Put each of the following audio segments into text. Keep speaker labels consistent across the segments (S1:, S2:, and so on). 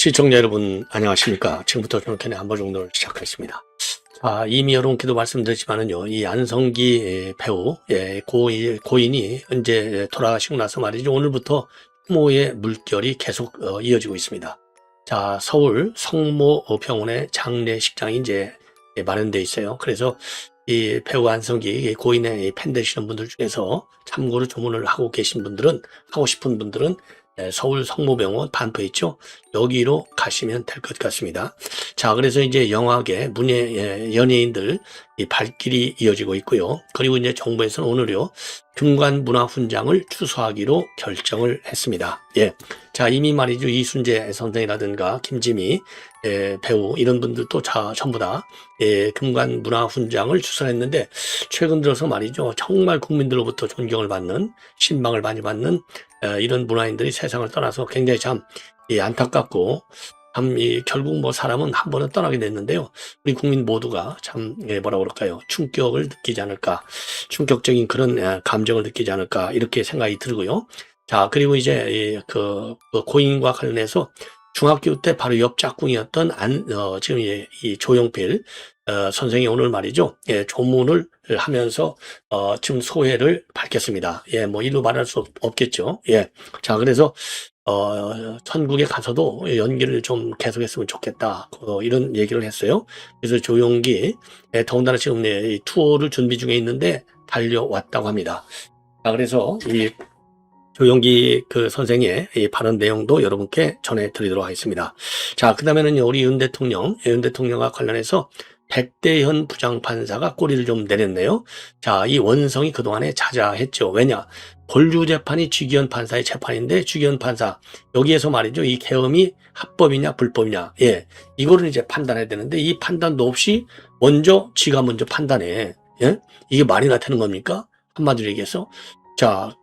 S1: 시청자 여러분 안녕하십니까. 지금부터 저녁에 한번 정도를 시작하겠습니다. 자, 이미 여러분께도 말씀드렸지만은요, 이 안성기 배우 고인이 이제 돌아가시고 나서 말이죠, 오늘부터 추모의 물결이 계속 이어지고 있습니다. 자, 서울 성모병원의 장례식장이 이제 마련되어 있어요. 그래서 이 배우 안성기 고인의 팬 되시는 분들 중에서 참고로 주문을 하고 계신 분들은, 하고 싶은 분들은 서울 성모병원 반포에 있죠. 여기로 가시면 될 것 같습니다. 자, 그래서 이제 영화계 연예인들 이 발길이 이어지고 있고요. 그리고 이제 정부에서는 오늘요, 금관문화훈장을 취소하기로 결정을 했습니다. 예. 자, 이미 말이죠, 이순재 선생이라든가 김지미 배우 이런 분들도 전부 다 금관문화훈장을 취소했는데, 최근 들어서 말이죠, 정말 국민들로부터 존경을 받는, 신망을 많이 받는 이런 문화인들이 세상을 떠나서 굉장히 참 안타깝고, 참 결국 뭐 사람은 한 번은 떠나게 됐는데요. 우리 국민 모두가 참 뭐라 그럴까요? 충격을 느끼지 않을까, 충격적인 그런 감정을 느끼지 않을까, 이렇게 생각이 들고요. 자, 그리고 이제 그 고인과 관련해서 중학교 때 바로 옆 짝꿍이었던 지금 이 조용필 선생이 오늘 말이죠, 조문을 하면서 지금 소회를 밝혔습니다. 예, 뭐 일로 말할 수 없겠죠. 예. 자, 그래서 천국에 가서도 연기를 좀 계속했으면 좋겠다, 이런 얘기를 했어요. 그래서 조용기 더군다나 지금 이 투어를 준비 중에 있는데 달려왔다고 합니다. 자, 그래서 이 조용기 그 선생의 이 발언 내용도 여러분께 전해드리도록 하겠습니다. 자, 그 다음에는 우리 윤 대통령과 관련해서 백대현 부장판사가 꼬리를 좀 내렸네요. 자, 이 원성이 그동안에 자자했죠. 왜냐? 권류재판이 주기현 판사의 재판인데, 주기현 판사 여기에서 말이죠, 이 계엄이 합법이냐 불법이냐, 예, 이거를 이제 판단해야 되는데, 이 판단도 없이 지가 먼저 판단해. 예? 이게 말이나 되는 겁니까? 한마디로 얘기해서. 자,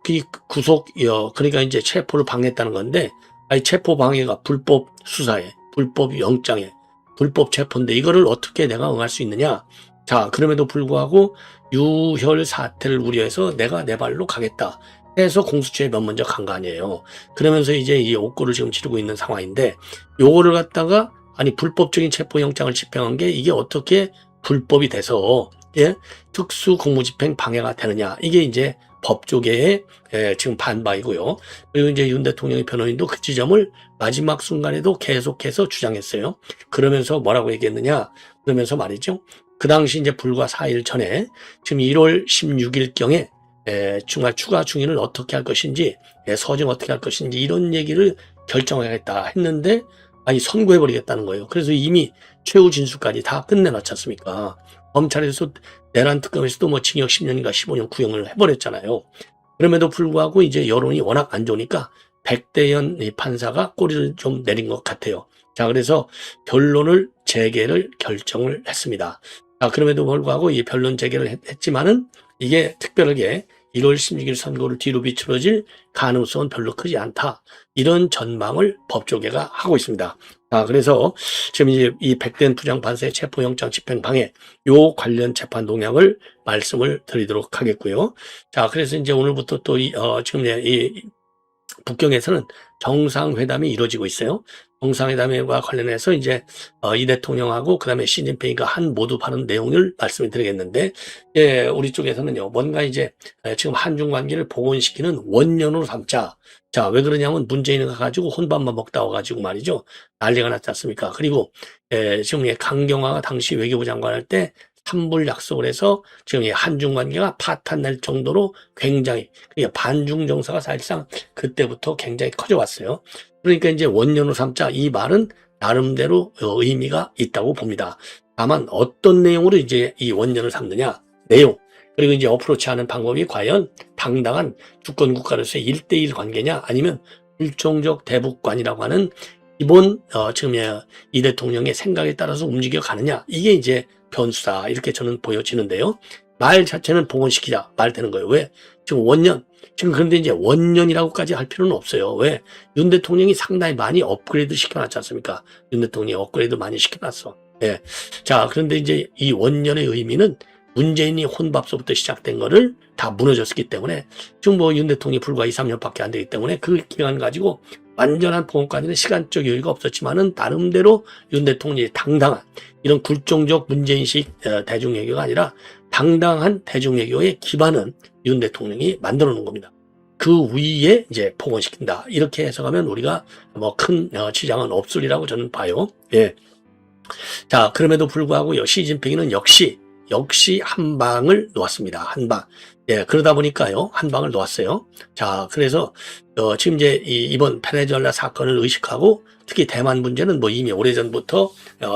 S1: 그러니까 이제 체포를 방해했다는 건데, 아니, 체포 방해가 불법 수사에, 불법 영장에, 불법 체포인데 이거를 어떻게 내가 응할 수 있느냐? 자, 그럼에도 불구하고 유혈 사태를 우려해서 내가 내 발로 가겠다 해서 공수처에 먼저 간 거 아니에요. 그러면서 이제 이 옥고를 지금 치르고 있는 상황인데, 요거를 갖다가 아니 불법적인 체포영장을 집행한 게 이게 어떻게 불법이 돼서 특수 공무집행 방해가 되느냐, 이게 이제 법조계의 지금 반박이고요. 그리고 이제 윤 대통령의 변호인도 그 지점을 마지막 순간에도 계속해서 주장했어요. 그러면서 뭐라고 얘기했느냐? 그러면서 말이죠, 그 당시 이제 불과 4일 전에 지금 1월 16일경에 정말 추가 중인을 어떻게 할 것인지, 서정 어떻게 할 것인지 이런 얘기를 결정하겠다 했는데, 아니 선고해버리겠다는 거예요. 그래서 이미 최후 진술까지 다 끝내놨지 않습니까? 검찰에서 내란 특검에서도 뭐 징역 10년인가 15년 구형을 해버렸잖아요. 그럼에도 불구하고 이제 여론이 워낙 안 좋으니까 백대현 판사가 꼬리를 좀 내린 것 같아요. 자, 그래서 변론을 재개를 결정을 했습니다. 자, 그럼에도 불구하고 이 변론 재개를 했지만은 이게 특별하게 1월 16일 선고를 뒤로 비틀어질 가능성은 별로 크지 않다, 이런 전망을 법조계가 하고 있습니다. 자, 그래서 지금 이제 이 백대현 부장판사의 체포영장 집행방해 요 관련 재판 동향을 말씀을 드리도록 하겠고요. 자, 그래서 이제 오늘부터 또 지금 이 북경에서는 정상회담이 이루어지고 있어요. 정상회담과 관련해서 이제 이 대통령하고 그다음에 시진핑이가 한 모두 발언 내용을 말씀을 드리겠는데, 우리 쪽에서는요, 뭔가 이제 지금 한중 관계를 복원시키는 원년으로 삼자. 자, 왜 그러냐면 문재인이 가가지고 혼밥만 먹다 와가지고 말이죠, 난리가 났지 않습니까? 그리고 지금 강경화가 당시 외교부 장관 할 때 산불 약속을 해서 지금 한중 관계가 파탄 날 정도로 굉장히, 그러니까 반중 정서가 사실상 그때부터 굉장히 커져왔어요. 그러니까 이제 원년으로 삼자, 이 말은 나름대로 의미가 있다고 봅니다. 다만 어떤 내용으로 이제 이 원년을 삼느냐, 내용, 그리고 이제 어프로치하는 방법이 과연 당당한 주권 국가로서의 1대1 관계냐, 아니면 일종적 대북관이라고 하는 기본 지금 이 대통령의 생각에 따라서 움직여 가느냐, 이게 이제 변수다, 이렇게 저는 보여지는데요. 말 자체는 복원시키자 말 되는 거예요. 왜? 지금 원년, 지금 그런데 이제 원년이라고까지 할 필요는 없어요. 왜? 윤 대통령이 상당히 많이 업그레이드 시켜놨지 않습니까? 윤 대통령이 업그레이드 많이 시켜놨어. 예. 자, 그런데 이제 이 원년의 의미는 문재인이 혼밥서부터 시작된 거를 다 무너졌기 때문에 지금 뭐 윤 대통령이 불과 2, 3년밖에 안 되기 때문에 그 기간 가지고 완전한 복원까지는 시간적 여유가 없었지만은 나름대로 윤 대통령이 당당한 이런 굴종적 문재인식 대중외교가 아니라 당당한 대중외교의 기반은 윤 대통령이 만들어 놓은 겁니다. 그 위에 이제 복원시킨다. 이렇게 해석하면 우리가 뭐 큰 지장은 없으리라고 저는 봐요. 예. 자, 그럼에도 불구하고 시진핑은 역시 한 방을 놓았습니다. 한 방. 예, 그러다 보니까요, 한 방을 놓았어요. 자, 그래서 지금 이제 이번 베네수엘라 사건을 의식하고 특히 대만 문제는 뭐 이미 오래전부터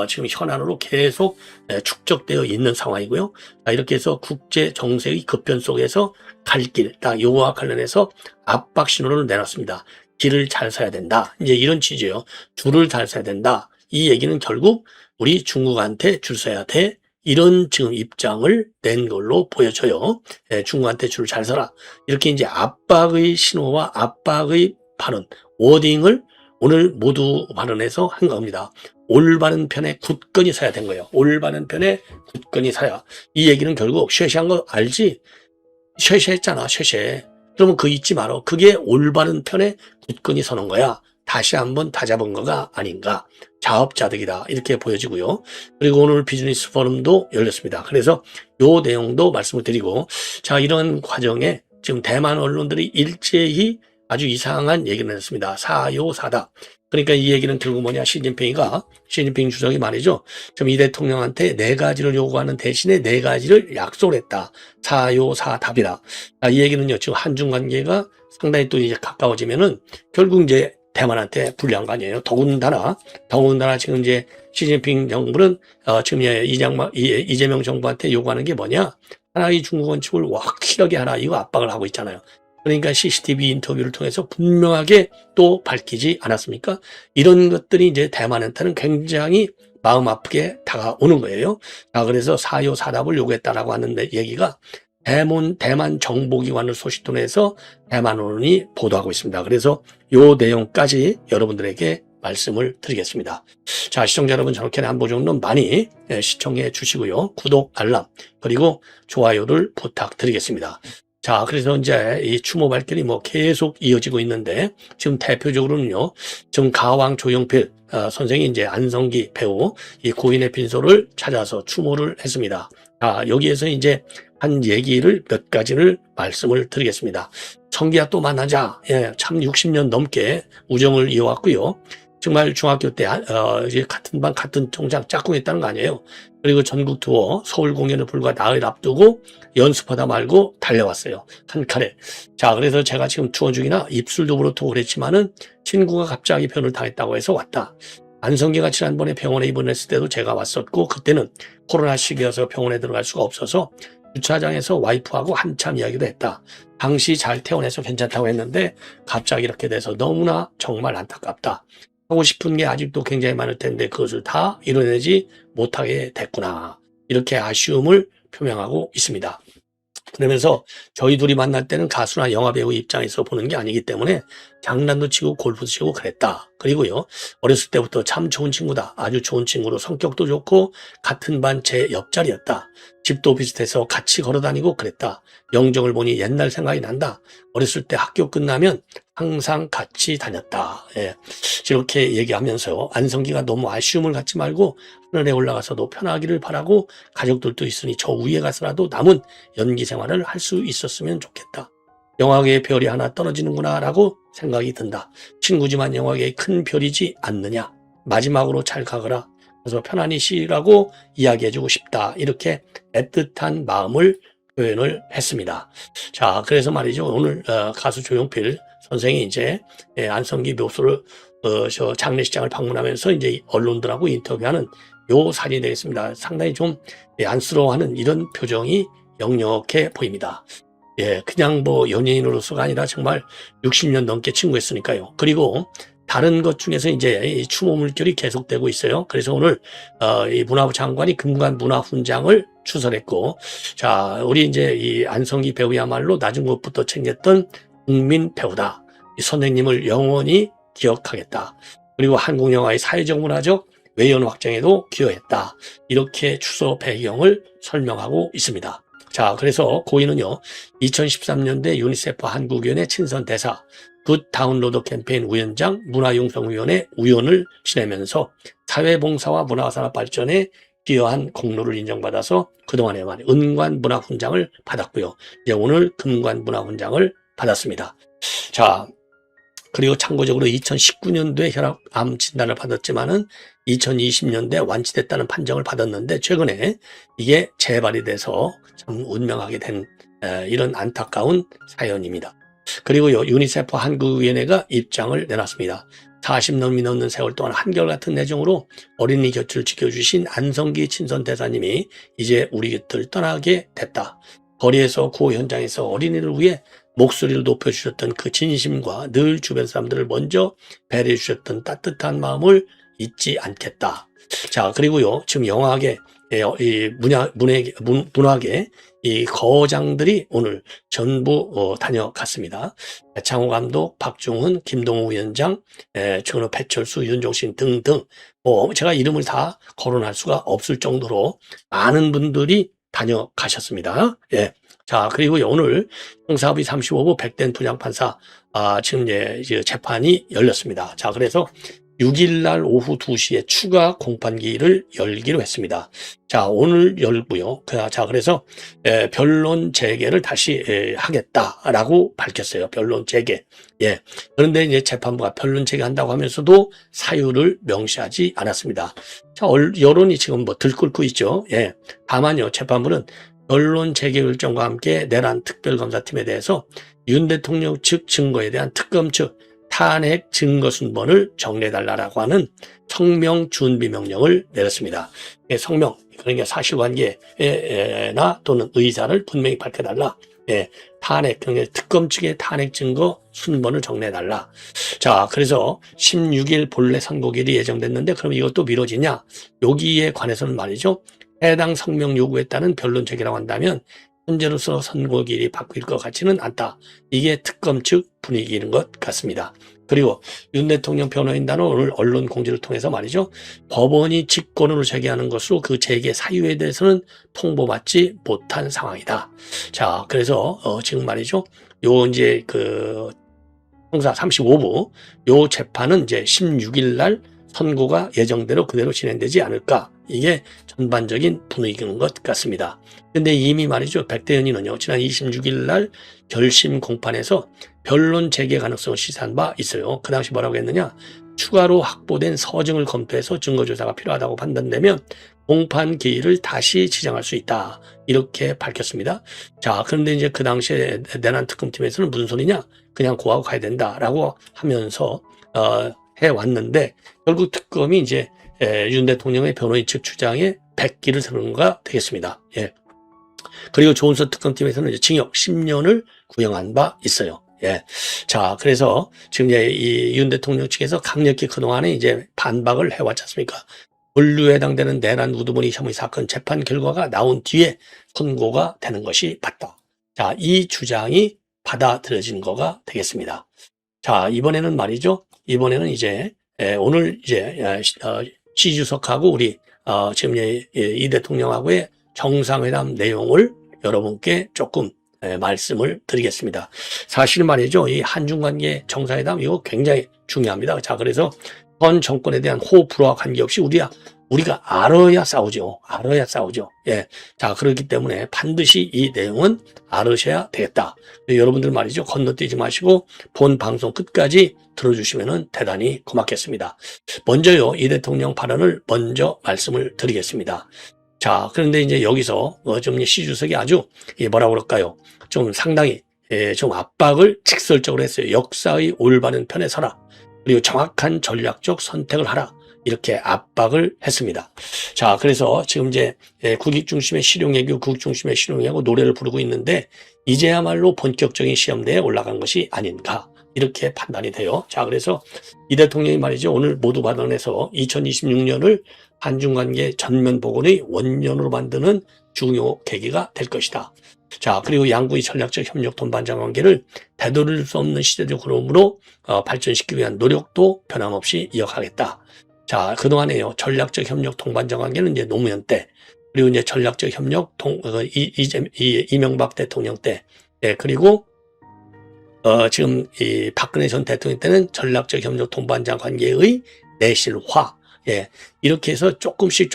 S1: 지금 현안으로 계속 축적되어 있는 상황이고요. 자, 이렇게 해서 국제 정세의 급변 속에서 갈 길, 딱 요거와 관련해서 압박 신호를 내놨습니다. 길을 잘 서야 된다. 이제 이런 취지예요. 줄을 잘 서야 된다. 이 얘기는 결국 우리 중국한테 줄 서야 돼. 이런 지금 입장을 낸 걸로 보여져요. 중국한테 줄 잘 서라. 이렇게 이제 압박의 신호와 압박의 발언, 워딩을 오늘 모두 발언해서 한 겁니다. 올바른 편에 굳건히 서야 된 거예요. 올바른 편에 굳건히 서야. 이 얘기는 결국 쉐쉐한 거 알지? 쉐쉐했잖아, 쉐쉐. 그러면 그거 잊지 말어. 그게 올바른 편에 굳건히 서는 거야. 다시 한번 다잡은 거가 아닌가. 자업자득이다. 이렇게 보여지고요. 그리고 오늘 비즈니스 포럼도 열렸습니다. 그래서 요 내용도 말씀을 드리고, 자, 이런 과정에 지금 대만 언론들이 일제히 아주 이상한 얘기를 했습니다. 사요사다. 그러니까 이 얘기는 결국 뭐냐. 시진핑 주석이 말이죠. 지금 이 대통령한테 4가지를 요구하는 대신에 4가지를 약속을 했다. 사요사답이다. 이 얘기는요. 지금 한중 관계가 상당히 또 이제 가까워지면은 결국 이제 대만한테 불리한 거 아니에요. 더군다나 지금 이제 시진핑 정부는 지금 이재명 정부한테 요구하는 게 뭐냐? 하나의 중국 원칙을 확실하게 하라. 이거 압박을 하고 있잖아요. 그러니까 CCTV 인터뷰를 통해서 분명하게 또 밝히지 않았습니까? 이런 것들이 이제 대만한테는 굉장히 마음 아프게 다가오는 거예요. 자, 그래서 사요사답을 요구했다라고 하는데 얘기가 대만 정보기관을 소식통로 해서 대만 언론이 보도하고 있습니다. 그래서 요 내용까지 여러분들에게 말씀을 드리겠습니다. 자, 시청자 여러분, 저렇게 안보정론 많이 시청해 주시고요. 구독, 알람, 그리고 좋아요를 부탁드리겠습니다. 자, 그래서 이제 이 추모 발길이 뭐 계속 이어지고 있는데, 지금 대표적으로는요, 지금 가왕 조용필 선생이 이제 안성기 배우 이 고인의 빈소를 찾아서 추모를 했습니다. 자, 여기에서 이제 한 얘기를 몇 가지를 말씀을 드리겠습니다. 성기야 또 만나자. 예, 참 60년 넘게 우정을 이어왔고요. 정말 중학교 때 이제 같은 반 같은 총장 짝꿍했다는 거 아니에요. 그리고 전국 투어 서울 공연을 불과 나흘 앞두고 연습하다 말고 달려왔어요. 한 칼에. 자, 그래서 제가 지금 투어 중이나 입술도 그렇고 그랬지만은 친구가 갑자기 변을 당했다고 해서 왔다. 안성기가 지난번에 병원에 입원했을 때도 제가 왔었고, 그때는 코로나 시기여서 병원에 들어갈 수가 없어서 주차장에서 와이프하고 한참 이야기도 했다. 당시 잘 퇴원해서 괜찮다고 했는데 갑자기 이렇게 돼서 너무나 정말 안타깝다. 하고 싶은 게 아직도 굉장히 많을 텐데 그것을 다 이뤄내지 못하게 됐구나. 이렇게 아쉬움을 표명하고 있습니다. 그러면서 저희 둘이 만날 때는 가수나 영화배우 입장에서 보는 게 아니기 때문에 장난도 치고 골프도 치고 그랬다. 그리고요, 어렸을 때부터 참 좋은 친구다. 아주 좋은 친구로 성격도 좋고 같은 반 제 옆자리였다. 집도 비슷해서 같이 걸어다니고 그랬다. 영정을 보니 옛날 생각이 난다. 어렸을 때 학교 끝나면 항상 같이 다녔다. 예. 이렇게 얘기하면서 안성기가 너무 아쉬움을 갖지 말고 하늘에 올라가서도 편하기를 바라고 가족들도 있으니 저 위에 가서라도 남은 연기 생활을 할 수 있었으면 좋겠다. 영화계의 별이 하나 떨어지는구나 라고 생각이 든다. 친구지만 영화계의 큰 별이지 않느냐. 마지막으로 잘 가거라. 그래서 편안히 쉬라고 이야기해주고 싶다. 이렇게 애틋한 마음을 표현을 했습니다. 자, 그래서 말이죠. 오늘 가수 조용필 선생이 이제 안성기 묘소를 저 장례식장을 방문하면서 이제 언론들하고 인터뷰하는 요 사진이 되겠습니다. 상당히 좀 안쓰러워하는 이런 표정이 역력해 보입니다. 예, 그냥 뭐 연예인으로서가 아니라 정말 60년 넘게 친구했으니까요. 그리고 다른 것 중에서 이제 이 추모 물결이 계속되고 있어요. 그래서 오늘 이 문화부 장관이 금관 문화훈장을 추설했고, 자, 우리 이제 이 안성기 배우야말로 낮은 것부터 챙겼던 국민 배우다. 이 선생님을 영원히 기억하겠다. 그리고 한국 영화의 사회적 문화적 외연 확장에도 기여했다. 이렇게 추서 배경을 설명하고 있습니다. 자, 그래서 고인은요, 2013년대 유니세프 한국위원회 친선 대사, 굿 다운로드 캠페인 위원장, 문화융성위원회 위원을 지내면서 사회봉사와 문화산업 발전에 기여한 공로를 인정받아서 그동안에 은관문화훈장을 받았고요. 이제 오늘 금관문화훈장을 받았습니다. 자, 그리고 참고적으로 2019년도에 혈압암 진단을 받았지만은 2020년도에 완치됐다는 판정을 받았는데 최근에 이게 재발이 돼서 참 운명하게 된 이런 안타까운 사연입니다. 그리고요, 유니세프 한국위원회가 입장을 내놨습니다. 40년이 넘는 세월 동안 한결같은 내정으로 어린이 곁을 지켜주신 안성기 친선대사님이 이제 우리 곁을 떠나게 됐다. 거리에서 구호 현장에서 어린이를 위해 목소리를 높여주셨던 그 진심과 늘 주변 사람들을 먼저 배려해 주셨던 따뜻한 마음을 잊지 않겠다. 자, 그리고요, 지금 영화계, 이 문학의 이 거장들이 오늘 전부 다녀갔습니다. 장호 감독, 박중훈, 김동우 위원장, 최근에 배철수, 윤종신 등등, 제가 이름을 다 거론할 수가 없을 정도로 많은 분들이 다녀가셨습니다. 예. 자, 그리고요, 오늘 형사합의 35부 백된 부장판사, 지금 이제 재판이 열렸습니다. 자, 그래서 6일날 오후 2시에 추가 공판기일을 열기로 했습니다. 자, 오늘 열고요. 자, 그래서 변론 재개를 다시 하겠다라고 밝혔어요. 변론 재개. 예. 그런데 이제 재판부가 변론 재개한다고 하면서도 사유를 명시하지 않았습니다. 자, 여론이 지금 들끓고 있죠. 예. 다만요, 재판부는 변론 재개 결정과 함께 내란 특별검사팀에 대해서 윤 대통령 측 증거에 대한 특검 측 탄핵 증거 순번을 정리해달라고 하는 성명 준비 명령을 내렸습니다. 성명, 그러니까 사실관계나 또는 의사를 분명히 밝혀달라. 탄핵, 그러니까 특검 측의 탄핵 증거 순번을 정리해달라. 자, 그래서 16일 본래 선고일이 예정됐는데 그럼 이것도 미뤄지냐? 여기에 관해서는 말이죠. 해당 성명 요구에 따른 변론 재개라고 한다면 현재로서 선고일이 바뀔 것 같지는 않다. 이게 특검 측 분위기인 것 같습니다. 그리고 윤 대통령 변호인단은 오늘 언론 공지를 통해서 말이죠. 법원이 직권으로 재개하는 것으로 그 재개 사유에 대해서는 통보받지 못한 상황이다. 자, 그래서 지금 말이죠. 요 이제 그 형사 35부 요 재판은 이제 16일 날 선고가 예정대로 그대로 진행되지 않을까. 이게 전반적인 분위기인 것 같습니다. 근데 이미 말이죠. 백대현이는요. 지난 26일 날 결심 공판에서 변론 재개 가능성을 시사한 바 있어요. 그 당시 뭐라고 했느냐. 추가로 확보된 서증을 검토해서 증거조사가 필요하다고 판단되면 공판 기일을 다시 지정할 수 있다. 이렇게 밝혔습니다. 자, 그런데 이제 그 당시에 내란 특검팀에서는 무슨 소리냐. 그냥 고하고 가야 된다라고 하면서 해왔는데 결국 특검이 이제 윤 대통령의 변호인 측 주장에 백기를 세우는 가 되겠습니다. 예. 그리고 조은선 특검팀에서는 이제 징역 10년을 구형한 바 있어요. 예. 자, 그래서 지금 이제 이 윤 대통령 측에서 강력히 그동안에 이제 반박을 해왔지 않습니까? 본류에 해당되는 내란 우두머리 혐의 사건 재판 결과가 나온 뒤에 선고가 되는 것이 맞다. 자, 이 주장이 받아들여진 거가 되겠습니다. 자, 이번에는 말이죠. 이번에는 이제 오늘 이제 시 주석하고 우리 지금 이 대통령하고의 정상회담 내용을 여러분께 조금 말씀을 드리겠습니다. 사실 말이죠. 이 한중 관계 정상회담 이거 굉장히 중요합니다. 자, 그래서 현 정권에 대한 호불호와 관계없이 우리가 알아야 싸우죠. 알아야 싸우죠. 예. 자, 그렇기 때문에 반드시 이 내용은 알으셔야 되겠다. 여러분들 말이죠. 건너뛰지 마시고 본 방송 끝까지 들어주시면 대단히 고맙겠습니다. 먼저요, 이 대통령 발언을 먼저 말씀을 드리겠습니다. 자, 그런데 이제 여기서 좀 시 주석이 아주 뭐라고 그럴까요? 좀 상당히 좀 압박을 직설적으로 했어요. 역사의 올바른 편에 서라. 그리고 정확한 전략적 선택을 하라. 이렇게 압박을 했습니다. 자, 그래서 지금 이제 국익중심의 실용외교, 국익중심의 실용외교 노래를 부르고 있는데 이제야말로 본격적인 시험대에 올라간 것이 아닌가 이렇게 판단이 돼요. 자, 그래서 이 대통령이 말이죠. 오늘 모두 발언해서 2026년을 한중관계 전면 복원의 원년으로 만드는 중요 계기가 될 것이다. 자, 그리고 양국의 전략적 협력 동반자 관계를 되돌릴 수 없는 시대적 흐름으로 발전시키기 위한 노력도 변함없이 이어가겠다. 자, 그동안에요. 전략적 협력 동반자 관계는 이제 노무현 때, 그리고 이제 전략적 협력 이명박 대통령 때, 그리고 지금 이 박근혜 전 대통령 때는 전략적 협력 동반자 관계의 내실화, 예, 이렇게 해서 조금씩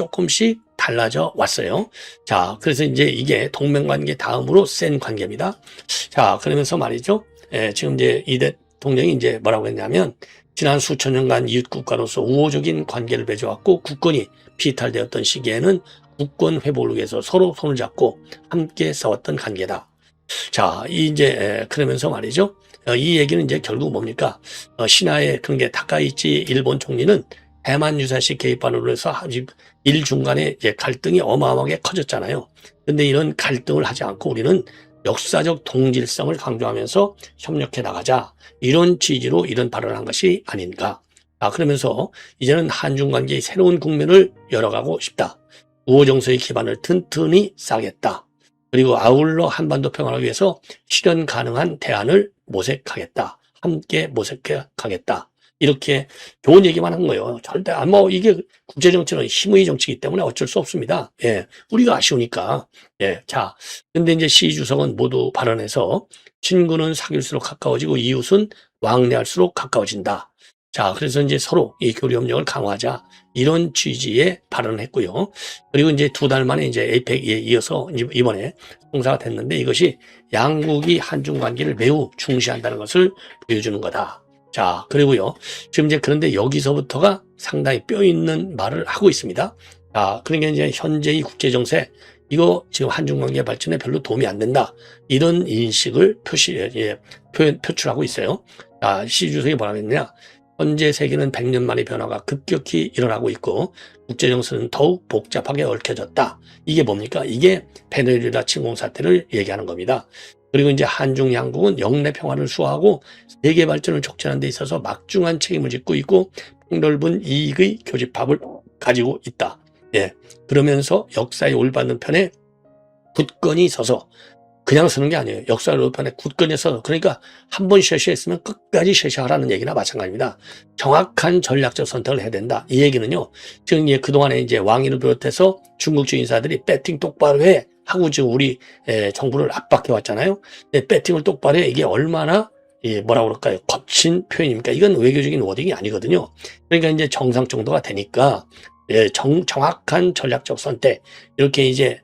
S1: 달라져 왔어요. 자, 그래서 이제 이게 동맹관계 다음으로 센 관계입니다. 자, 그러면서 말이죠. 예, 지금 이제 이 대통령이 이제 뭐라고 했냐면, 지난 수천 년간 이웃국가로서 우호적인 관계를 맺어왔고 국권이 피탈되었던 시기에는 국권 회복을 위해서 서로 손을 잡고 함께 싸웠던 관계다. 자, 이제 그러면서 말이죠. 이 얘기는 이제 결국 뭡니까? 신하의 그런 게 다카이치 일본 총리는 대만 유사시 개입반으로 해서 일 중간에 이제 갈등이 어마어마하게 커졌잖아요. 근데 이런 갈등을 하지 않고 우리는 역사적 동질성을 강조하면서 협력해 나가자. 이런 취지로 이런 발언을 한 것이 아닌가. 그러면서 이제는 한중 관계의 새로운 국면을 열어가고 싶다. 우호 정서의 기반을 튼튼히 쌓겠다. 그리고 아울러 한반도 평화를 위해서 실현 가능한 대안을 모색하겠다. 함께 모색해 가겠다. 이렇게 좋은 얘기만 한 거예요. 절대 이게 국제정치는 힘의 정치이기 때문에 어쩔 수 없습니다. 예, 우리가 아쉬우니까. 예, 자, 근데 이제 시 주석은 모두 발언해서 친구는 사귈수록 가까워지고 이웃은 왕래할수록 가까워진다. 자, 그래서 이제 서로 이 교류 협력을 강화하자 이런 취지의 발언을 했고요. 그리고 이제 2달 만에 이제 에이펙에 이어서 이번에 성사가 됐는데 이것이 양국이 한중 관계를 매우 중시한다는 것을 보여주는 거다. 자, 그리고요. 지금 이제 그런데 여기서부터가 상당히 뼈 있는 말을 하고 있습니다. 자, 그러니까 이제 현재의 국제정세, 이거 지금 한중 관계 발전에 별로 도움이 안 된다. 이런 인식을 표출하고 있어요. 자, 시 주석이 뭐라고 했느냐. 현재 세계는 100년 만의 변화가 급격히 일어나고 있고 국제정세는 더욱 복잡하게 얽혀졌다. 이게 뭡니까? 이게 베네수엘라 침공 사태를 얘기하는 겁니다. 그리고 이제 한중 양국은 영내 평화를 수호하고 세계 발전을 촉진하는 데 있어서 막중한 책임을 짓고 있고 폭넓은 이익의 교집합을 가지고 있다. 예. 그러면서 역사의 올바른 편에 굳건히 서서 그냥 쓰는 게 아니에요. 역사의 올바른 편에 굳건히 서서 그러니까 한 번 쉐시했으면 끝까지 쉐시하라는 얘기나 마찬가지입니다. 정확한 전략적 선택을 해야 된다. 이 얘기는요. 지금 그동안에 이제 왕위를 비롯해서 중국주 인사들이 배팅 똑바로 해. 하고 지금 우리 정부를 압박해 왔잖아요. 근데 배팅을 똑바로 해. 이게 얼마나 뭐라고 그럴까요? 거친 표현입니까? 이건 외교적인 워딩이 아니거든요. 그러니까 이제 정상 정도가 되니까 정확한 전략적 선택 이렇게 이제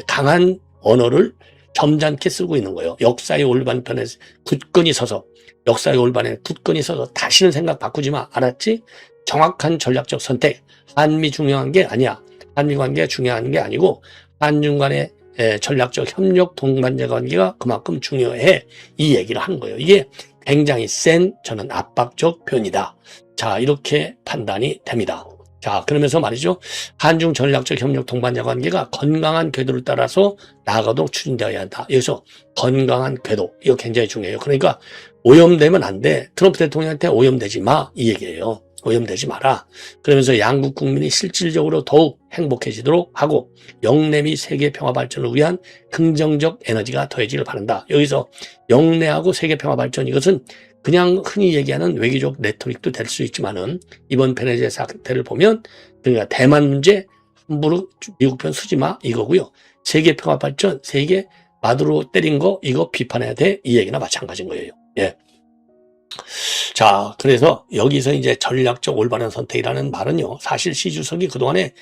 S1: 강한 언어를 점잖게 쓰고 있는 거예요. 역사의 올바른 편에 굳건히 서서 역사의 올바른 편에 굳건히 서서 다시는 생각 바꾸지 마. 알았지? 정확한 전략적 선택. 한미 중요한 게 아니야. 한미 관계가 중요한 게 아니고 한중 간의 전략적 협력 동반자 관계가 그만큼 중요해. 이 얘기를 하는 거예요. 이게 굉장히 센 저는 압박적 표현이다. 자, 이렇게 판단이 됩니다. 자, 그러면서 말이죠. 한중 전략적 협력 동반자 관계가 건강한 궤도를 따라서 나아가도록 추진되어야 한다. 여기서 건강한 궤도. 이거 굉장히 중요해요. 그러니까 오염되면 안 돼. 트럼프 대통령한테 오염되지 마. 이 얘기예요. 오염되지 마라. 그러면서 양국 국민이 실질적으로 더욱 행복해지도록 하고 영내 및 세계 평화 발전을 위한 긍정적 에너지가 더해지길 바란다. 여기서 영내하고 세계 평화 발전 이것은 그냥 흔히 얘기하는 외교적 레토릭도 될 수 있지만은 이번 베네수엘라 사태를 보면 그러니까 대만 문제 함부로 미국 편 쓰지 마 이거고요. 세계 평화 발전, 세계 마두로 때린 거 이거 비판해야 돼 이 얘기나 마찬가지인 거예요. 예. 자, 그래서 여기서 이제 전략적 올바른 선택이라는 말은요. 사실 시 주석이 그동안에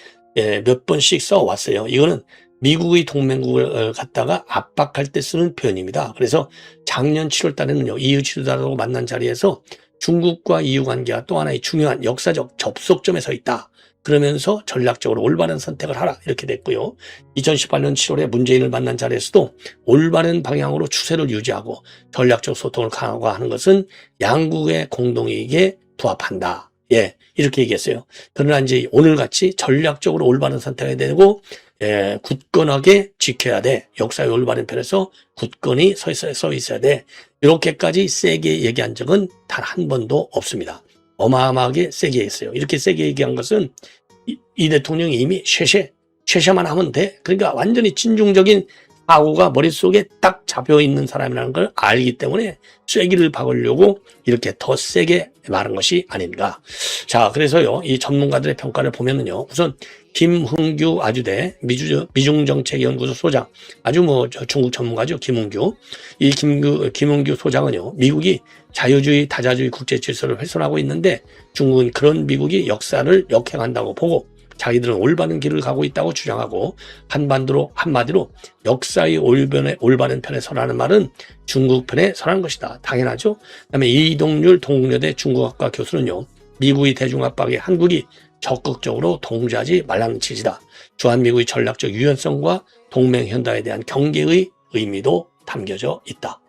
S1: 몇 번씩 써왔어요. 이거는 미국의 동맹국을 갖다가 압박할 때 쓰는 표현입니다. 그래서 작년 7월 달에는요. EU 지도자라고 만난 자리에서 중국과 EU 관계가 또 하나의 중요한 역사적 접속점에 서 있다. 그러면서 전략적으로 올바른 선택을 하라 이렇게 됐고요. 2018년 7월에 문재인을 만난 자리에서도 올바른 방향으로 추세를 유지하고 전략적 소통을 강화하는 것은 양국의 공동이익에 부합한다. 예, 이렇게 얘기했어요. 그러나 이제 오늘같이 전략적으로 올바른 선택해야 되고 굳건하게 지켜야 돼. 역사의 올바른 편에서 굳건히 서 있어야 돼. 이렇게까지 세게 얘기한 적은 단 한 번도 없습니다. 어마어마하게 세게 했어요. 이렇게 세게 얘기한 것은 이 대통령이 이미 쉐쉐만 하면 돼. 그러니까 완전히 진중적인 사고가 머릿속에 딱 잡혀 있는 사람이라는 걸 알기 때문에 쐐기를 박으려고 이렇게 더 세게 말한 것이 아닌가. 자, 그래서요, 이 전문가들의 평가를 보면은요, 우선 김흥규 아주대 미중정책연구소 소장, 아주 중국 전문가죠, 김흥규. 이 김흥규 소장은요, 미국이 자유주의, 다자주의 국제 질서를 훼손하고 있는데 중국은 그런 미국이 역사를 역행한다고 보고 자기들은 올바른 길을 가고 있다고 주장하고 한마디로 역사의 올바른 편에 서라는 말은 중국 편에 서라는 것이다. 당연하죠. 그다음에 이동률 동국여대 중국학과 교수는요. 미국의 대중압박에 한국이 적극적으로 동조하지 말라는 취지다. 주한미국의 전략적 유연성과 동맹현답에 대한 경계의 의미도 담겨져 있다.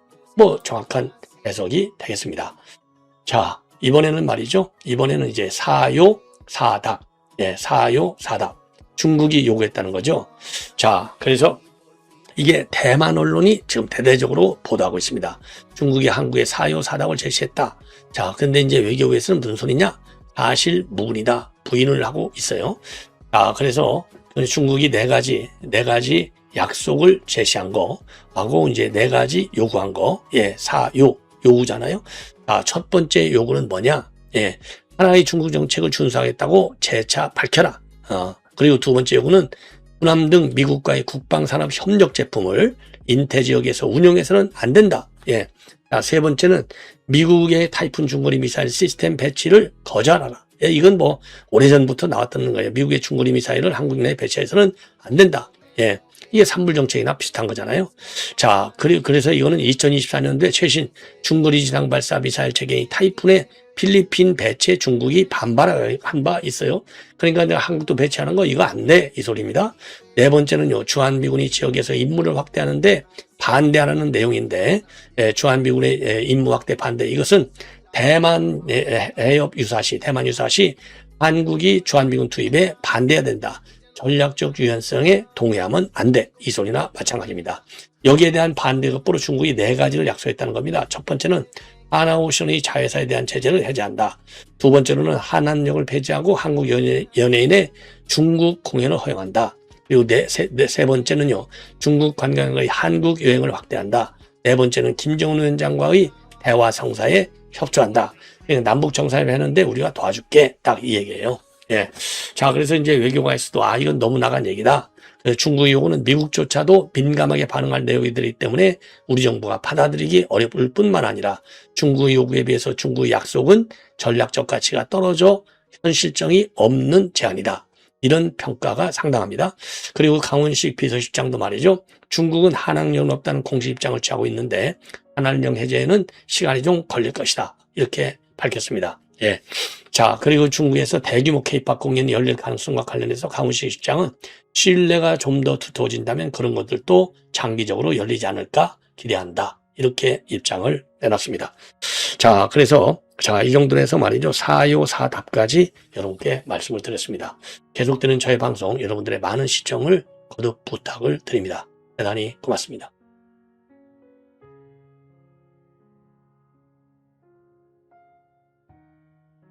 S1: 정확한 해석이 되겠습니다. 자, 이번에는 말이죠. 이번에는 이제 사요사답. 예, 사요사답. 중국이 요구했다는 거죠. 자, 그래서 이게 대만 언론이 지금 대대적으로 보도하고 있습니다. 중국이 한국에 사요사답을 제시했다. 자, 근데 이제 외교부에서는 무슨 소리냐? 사실 무근이다. 부인을 하고 있어요. 자, 그래서 중국이 네 가지 약속을 제시한 거 하고 이제 네 가지 요구한 거. 예, 요구잖아요. 자, 첫 번째 요구는 뭐냐? 예. 하나의 중국 정책을 준수하겠다고 재차 밝혀라. 그리고 두 번째 요구는 후남 등 미국과의 국방산업 협력 제품을 인태 지역에서 운용해서는 안 된다. 예. 자, 세 번째는 미국의 타이푼 중거리 미사일 시스템 배치를 거절하라. 예, 이건 오래전부터 나왔던 거예요. 미국의 중거리 미사일을 한국 내에 배치해서는 안 된다. 예. 이게 산불 정책이나 비슷한 거잖아요. 자, 그래서 이거는 2024년도에 최신 중거리 지상 발사 미사일 체계의 타이푼의 필리핀 배치에 중국이 반발한 바 있어요. 그러니까 내가 한국도 배치하는 거 이거 안 돼. 이 소리입니다. 네 번째는요. 주한미군이 지역에서 임무를 확대하는데 반대하라는 내용인데 주한미군의 임무 확대 반대. 이것은 대만 해협 유사시, 대만 유사시 한국이 주한미군 투입에 반대해야 된다. 전략적 유연성에 동의하면 안 돼. 이 소리나 마찬가지입니다. 여기에 대한 반대 극보로 중국이 네 가지를 약속했다는 겁니다. 첫 번째는 하나오션의 자회사에 대한 제재를 해제한다. 두 번째로는 한한역을 폐지하고 한국 연예인의 중국 공연을 허용한다. 그리고 세 번째는요. 중국 관광객의 한국 여행을 확대한다. 네 번째는 김정은 위원장과의 대화 성사에 협조한다. 그러니까 남북 정상회담 했는데 우리가 도와줄게. 딱 이 얘기예요. 예. 자, 그래서 이제 외교관에서도 이건 너무 나간 얘기다. 중국의 요구는 미국조차도 민감하게 반응할 내용이기 때문에 우리 정부가 받아들이기 어려울 뿐만 아니라 중국의 요구에 비해서 중국의 약속은 전략적 가치가 떨어져 현실성이 없는 제안이다. 이런 평가가 상당합니다. 그리고 강훈식 비서실장도 말이죠. 중국은 한한령은 없다는 공식 입장을 취하고 있는데 한한령 해제에는 시간이 좀 걸릴 것이다. 이렇게 밝혔습니다. 예. 자, 그리고 중국에서 대규모 K-POP 공연이 열릴 가능성과 관련해서 강훈식 실장은 신뢰가 좀 더 두터워진다면 그런 것들도 장기적으로 열리지 않을까 기대한다. 이렇게 입장을 내놨습니다. 자, 그래서 이 정도로 해서 말이죠. 사요사답까지 여러분께 말씀을 드렸습니다. 계속되는 저의 방송 여러분들의 많은 시청을 거듭 부탁을 드립니다. 대단히 고맙습니다.